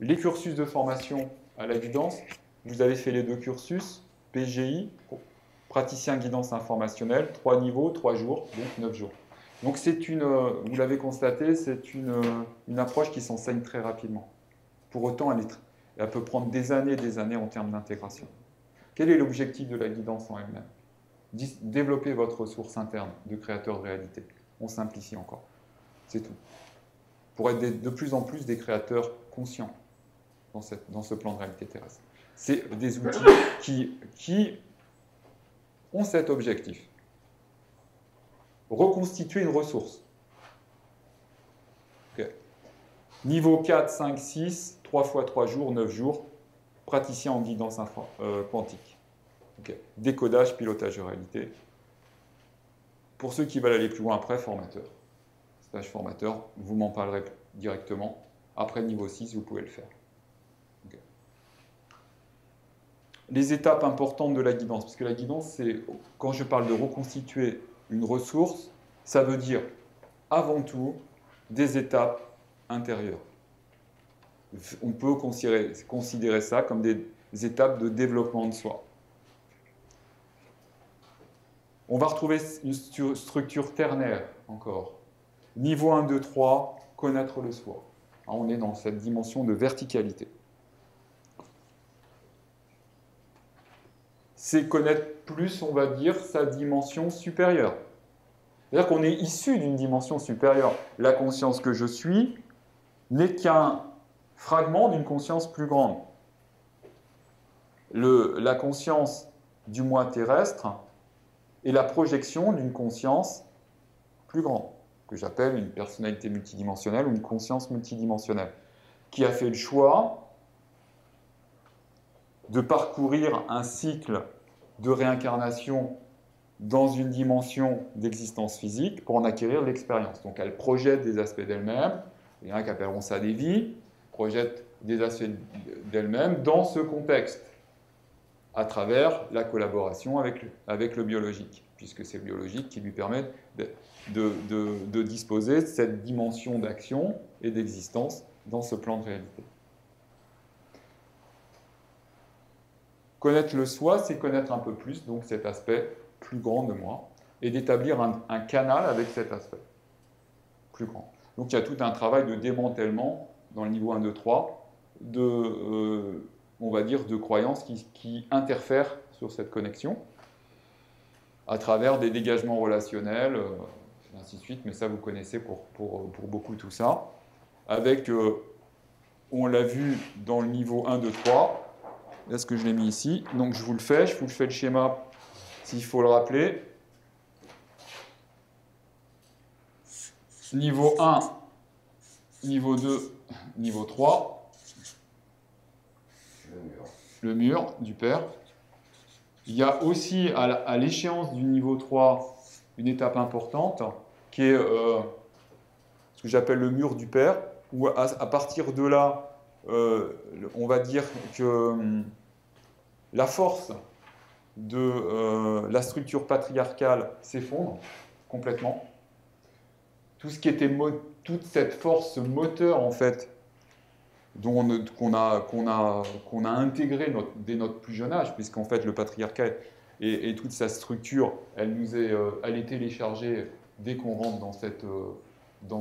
Les cursus de formation à la guidance, vous avez fait les 2 cursus, PGI, praticien guidance informationnelle, 3 niveaux, 3 jours, donc 9 jours. Donc vous l'avez constaté, c'est une approche qui s'enseigne très rapidement. Pour autant, elle peut prendre des années en termes d'intégration. Quel est l'objectif de la guidance en elle-même? Développer votre ressource interne de créateur de réalité. On simplifie encore. C'est tout. Pour être de plus en plus des créateurs conscients dans ce plan de réalité terrestre. C'est des outils qui ont cet objectif. Reconstituer une ressource. Okay. Niveau 4, 5, 6, 3 fois 3 jours, 9 jours, praticien en guidance quantique. Okay. Décodage, pilotage de réalité. Pour ceux qui veulent aller plus loin après, formateur. Stage formateur, vous m'en parlerez directement. Après niveau 6, vous pouvez le faire. Okay. Les étapes importantes de la guidance, parce que la guidance, c'est, quand je parle de reconstituer une ressource, ça veut dire avant tout des étapes intérieures. On peut considérer ça comme des étapes de développement de soi. On va retrouver une structure ternaire encore. Niveau 1, 2, 3, connaître le soi. On est dans cette dimension de verticalité. C'est connaître plus, on va dire, sa dimension supérieure. C'est-à-dire qu'on est issu d'une dimension supérieure. La conscience que je suis n'est qu'un fragment d'une conscience plus grande. La conscience du moi terrestre est la projection d'une conscience plus grande, que j'appelle une personnalité multidimensionnelle ou une conscience multidimensionnelle, qui a fait le choix de parcourir un cycle de réincarnation dans une dimension d'existence physique pour en acquérir l'expérience. Donc elle projette des aspects d'elle-même, il y en a qui appelleront ça des vies, projette des aspects d'elle-même dans ce contexte, à travers la collaboration avec le biologique, puisque c'est le biologique qui lui permet de disposer de cette dimension d'action et d'existence dans ce plan de réalité. Connaître le soi, c'est connaître un peu plus, donc cet aspect plus grand de moi, et d'établir un canal avec cet aspect plus grand. Donc il y a tout un travail de démantèlement dans le niveau 1, 2, 3, on va dire, de croyances qui interfèrent sur cette connexion, à travers des dégagements relationnels, ainsi de suite, mais ça vous connaissez pour beaucoup tout ça, avec, on l'a vu dans le niveau 1, 2, 3, là ce que je l'ai mis ici, donc je vous le fais le schéma s'il faut le rappeler. Niveau 1, niveau 2, niveau 3, le mur du père. Il y a aussi à l'échéance du niveau 3 une étape importante qui est ce que j'appelle le mur du père, où à partir de là, on va dire que la force de la structure patriarcale s'effondre complètement. Tout ce qui était toute cette force moteur en fait qu'on a intégré dès notre plus jeune âge, puisqu'en fait le patriarcat et toute sa structure, elle est téléchargée dès qu'on rentre dans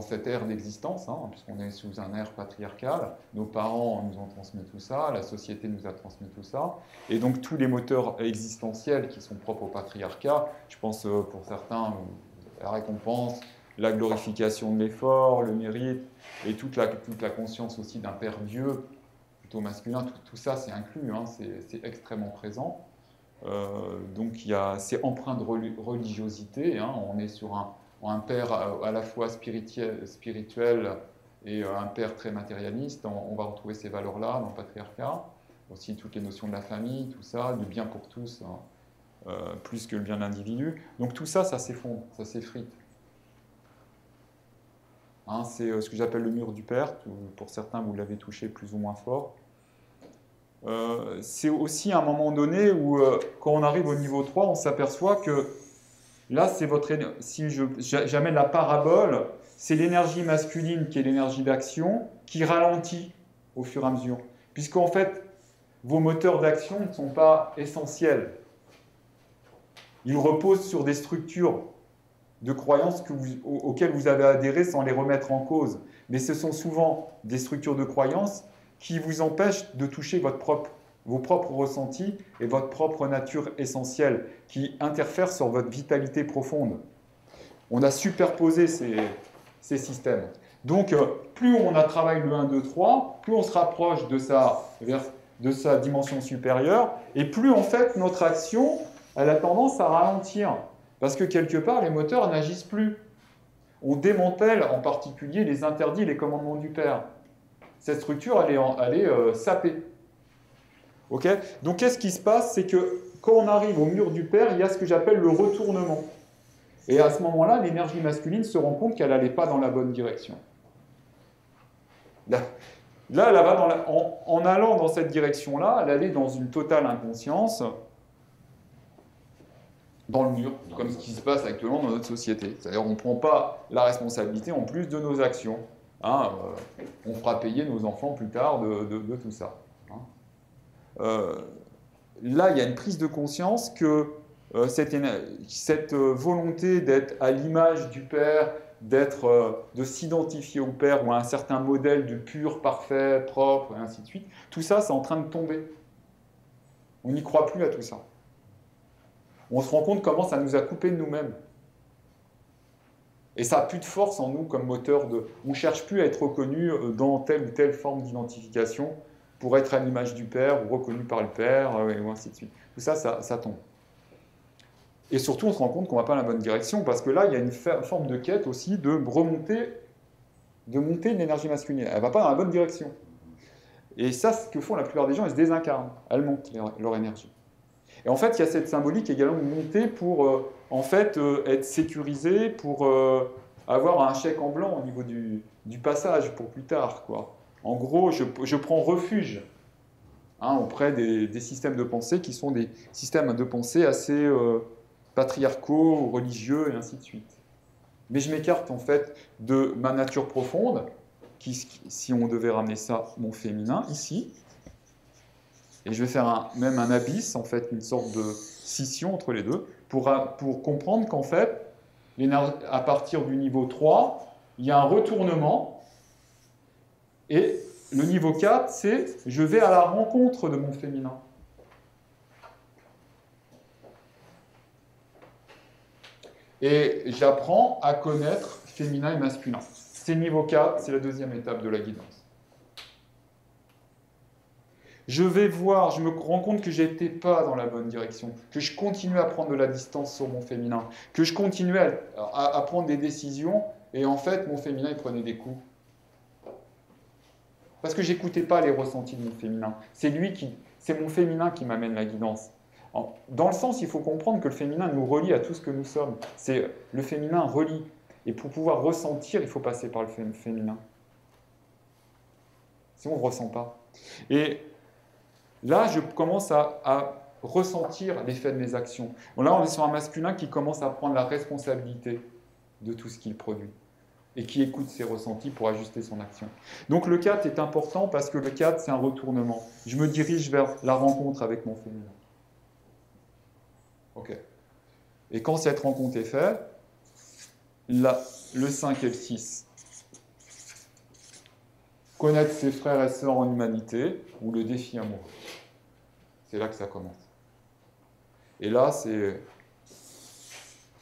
cette ère d'existence, hein, puisqu'on est sous un ère patriarcal. Nos parents nous ont transmis tout ça, la société nous a transmis tout ça, et donc tous les moteurs existentiels qui sont propres au patriarcat, je pense pour certains la récompense, la glorification de l'effort, le mérite, et toute la conscience aussi d'un père Dieu, plutôt masculin, tout ça c'est inclus, hein, c'est extrêmement présent. Donc c'est empreint de religiosité, hein, on est sur un père à la fois spirituel et un père très matérialiste, on va retrouver ces valeurs-là dans le patriarcat, aussi toutes les notions de la famille, tout ça, du bien pour tous, hein, plus que le bien de l'individu. Donc tout ça, ça s'effondre, ça s'effrite. Hein, c'est ce que j'appelle le mur du père, pour certains vous l'avez touché plus ou moins fort. C'est aussi un moment donné où, quand on arrive au niveau 3, on s'aperçoit que là, c'est si j'amène la parabole, c'est l'énergie masculine qui est l'énergie d'action qui ralentit au fur et à mesure. Puisqu'en fait, vos moteurs d'action ne sont pas essentiels. Ils reposent sur des structures de croyances auxquelles vous avez adhéré sans les remettre en cause. Mais ce sont souvent des structures de croyances qui vous empêchent de toucher vos propres ressentis et votre propre nature essentielle, qui interfèrent sur votre vitalité profonde. On a superposé ces systèmes. Donc, plus on a travaillé le 1, 2, 3, plus on se rapproche de sa dimension supérieure, et plus en fait notre action elle a tendance à ralentir. Parce que quelque part, les moteurs n'agissent plus. On démantèle en particulier les interdits et les commandements du Père. Cette structure, elle est sapée. Okay. Donc, qu'est-ce qui se passe? C'est que quand on arrive au mur du Père, il y a ce que j'appelle le retournement. Et à ce moment-là, l'énergie masculine se rend compte qu'elle n'allait pas dans la bonne direction. Là elle va en allant dans cette direction-là, elle allait dans une totale inconscience, dans le mur, comme ce qui se passe actuellement dans notre société. C'est-à-dire qu'on ne prend pas la responsabilité en plus de nos actions. Hein, on fera payer nos enfants plus tard de tout ça. Hein. Là, il y a une prise de conscience que cette volonté d'être à l'image du Père, de s'identifier au Père ou à un certain modèle de pur, parfait, propre, et ainsi de suite, tout ça, c'est en train de tomber. On n'y croit plus à tout ça. On se rend compte comment ça nous a coupé de nous-mêmes. Et ça n'a plus de force en nous comme moteur de... On ne cherche plus à être reconnu dans telle ou telle forme d'identification pour être à l'image du Père ou reconnu par le Père, et ainsi de suite. Tout ça, ça tombe. Et surtout, on se rend compte qu'on ne va pas dans la bonne direction, parce que là, il y a une forme de quête aussi de monter l'énergie masculine. Elle ne va pas dans la bonne direction. Et ça, ce que font la plupart des gens, ils se désincarnent. Elles montent leur énergie. Et en fait, il y a cette symbolique également de monter pour être sécurisé, pour avoir un chèque en blanc au niveau du passage pour plus tard, quoi. En gros, je prends refuge auprès des systèmes de pensée qui sont des systèmes de pensée assez patriarcaux, religieux et ainsi de suite. Mais je m'écarte en fait de ma nature profonde, qui, si on devait ramener ça, mon féminin, ici. Et je vais faire même un abysse, en fait, une sorte de scission entre les deux, pour comprendre qu'en fait, à partir du niveau 3, il y a un retournement, et le niveau 4, c'est je vais à la rencontre de mon féminin. Et j'apprends à connaître féminin et masculin. C'est niveau 4, c'est la deuxième étape de la guidance. Je me rends compte que je n'étais pas dans la bonne direction, que je continuais à prendre de la distance sur mon féminin, que je continuais à prendre des décisions, et en fait, mon féminin, il prenait des coups. Parce que je n'écoutais pas les ressentis de mon féminin. C'est mon féminin qui m'amène la guidance. Dans le sens, il faut comprendre que le féminin nous relie à tout ce que nous sommes. Le féminin relie. Et pour pouvoir ressentir, il faut passer par le féminin. Sinon, on ne ressent pas. Et là, je commence à ressentir l'effet de mes actions. Bon, là, on est sur un masculin qui commence à prendre la responsabilité de tout ce qu'il produit et qui écoute ses ressentis pour ajuster son action. Donc le 4 est important parce que le 4, c'est un retournement. Je me dirige vers la rencontre avec mon féminin. Ok. Et quand cette rencontre est faite, là, le 5 et le 6. Connaître ses frères et sœurs en humanité ou le défi amoureux. C'est là que ça commence. Et là, c'est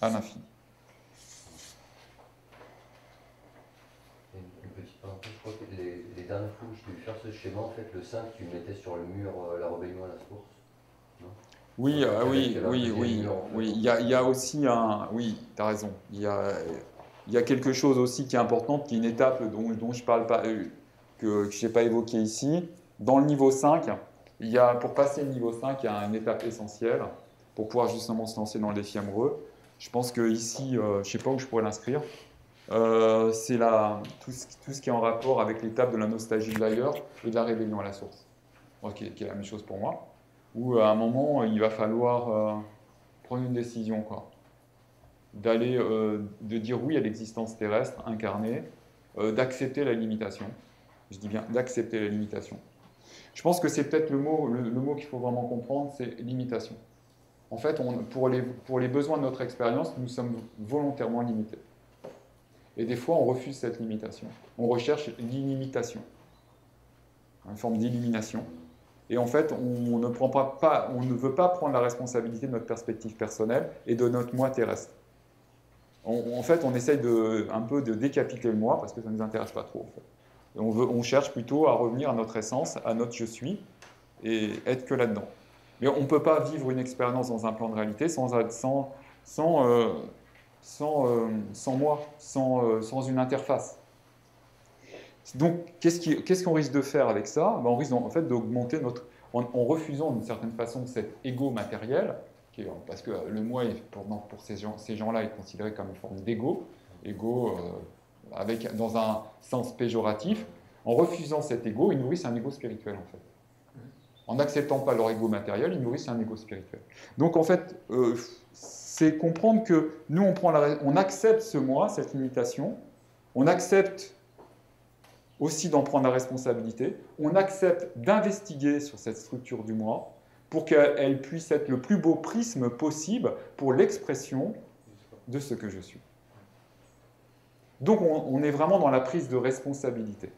à l'infini. Une petite parenthèse, je crois que les dernières fois où je devais faire ce schéma, en fait, le 5, tu le mettais sur le mur, la rébellion à la source. Non? Oui, oui. Il y a aussi un... Oui, tu as raison. Il y a quelque chose aussi qui est important, qui est une étape dont je parle pas, que je n'ai pas évoqué ici. Dans le niveau 5, pour passer le niveau 5, il y a une étape essentielle pour pouvoir justement se lancer dans le défi amoureux. Je pense qu'ici, je ne sais pas où je pourrais l'inscrire. C'est tout ce qui est en rapport avec l'étape de la nostalgie de l'ailleurs et de la rébellion à la source. Qui est la même chose pour moi. Où à un moment, il va falloir prendre une décision, quoi. De dire oui à l'existence terrestre incarnée, d'accepter la limitation, Je dis bien d'accepter la limitation. Je pense que c'est peut-être le mot qu'il faut vraiment comprendre, c'est limitation. En fait, pour les besoins de notre expérience, nous sommes volontairement limités. Et des fois, on refuse cette limitation. On recherche l'inimitation, une forme d'élimination. Et en fait, on ne veut pas prendre la responsabilité de notre perspective personnelle et de notre moi terrestre. En fait, on essaye un peu de décapiter le moi parce que ça ne nous intéresse pas trop. En fait. Et on cherche plutôt à revenir à notre essence, à notre je suis, et être que là-dedans. Mais on ne peut pas vivre une expérience dans un plan de réalité sans moi, sans une interface. Donc, qu'est-ce qu'on risque de faire avec ça? On risque en fait d'augmenter en refusant d'une certaine façon cet ego matériel, parce que le moi, pour ces gens-là, est considéré comme une forme d'ego, dans un sens péjoratif. En refusant cet ego, ils nourrissent un ego spirituel en fait. En n'acceptant pas leur ego matériel, ils nourrissent un ego spirituel. Donc en fait, c'est comprendre que nous, on accepte ce moi, cette limitation, on accepte aussi d'en prendre la responsabilité, on accepte d'investiguer sur cette structure du moi pour qu'elle puisse être le plus beau prisme possible pour l'expression de ce que je suis. Donc on est vraiment dans la prise de responsabilité.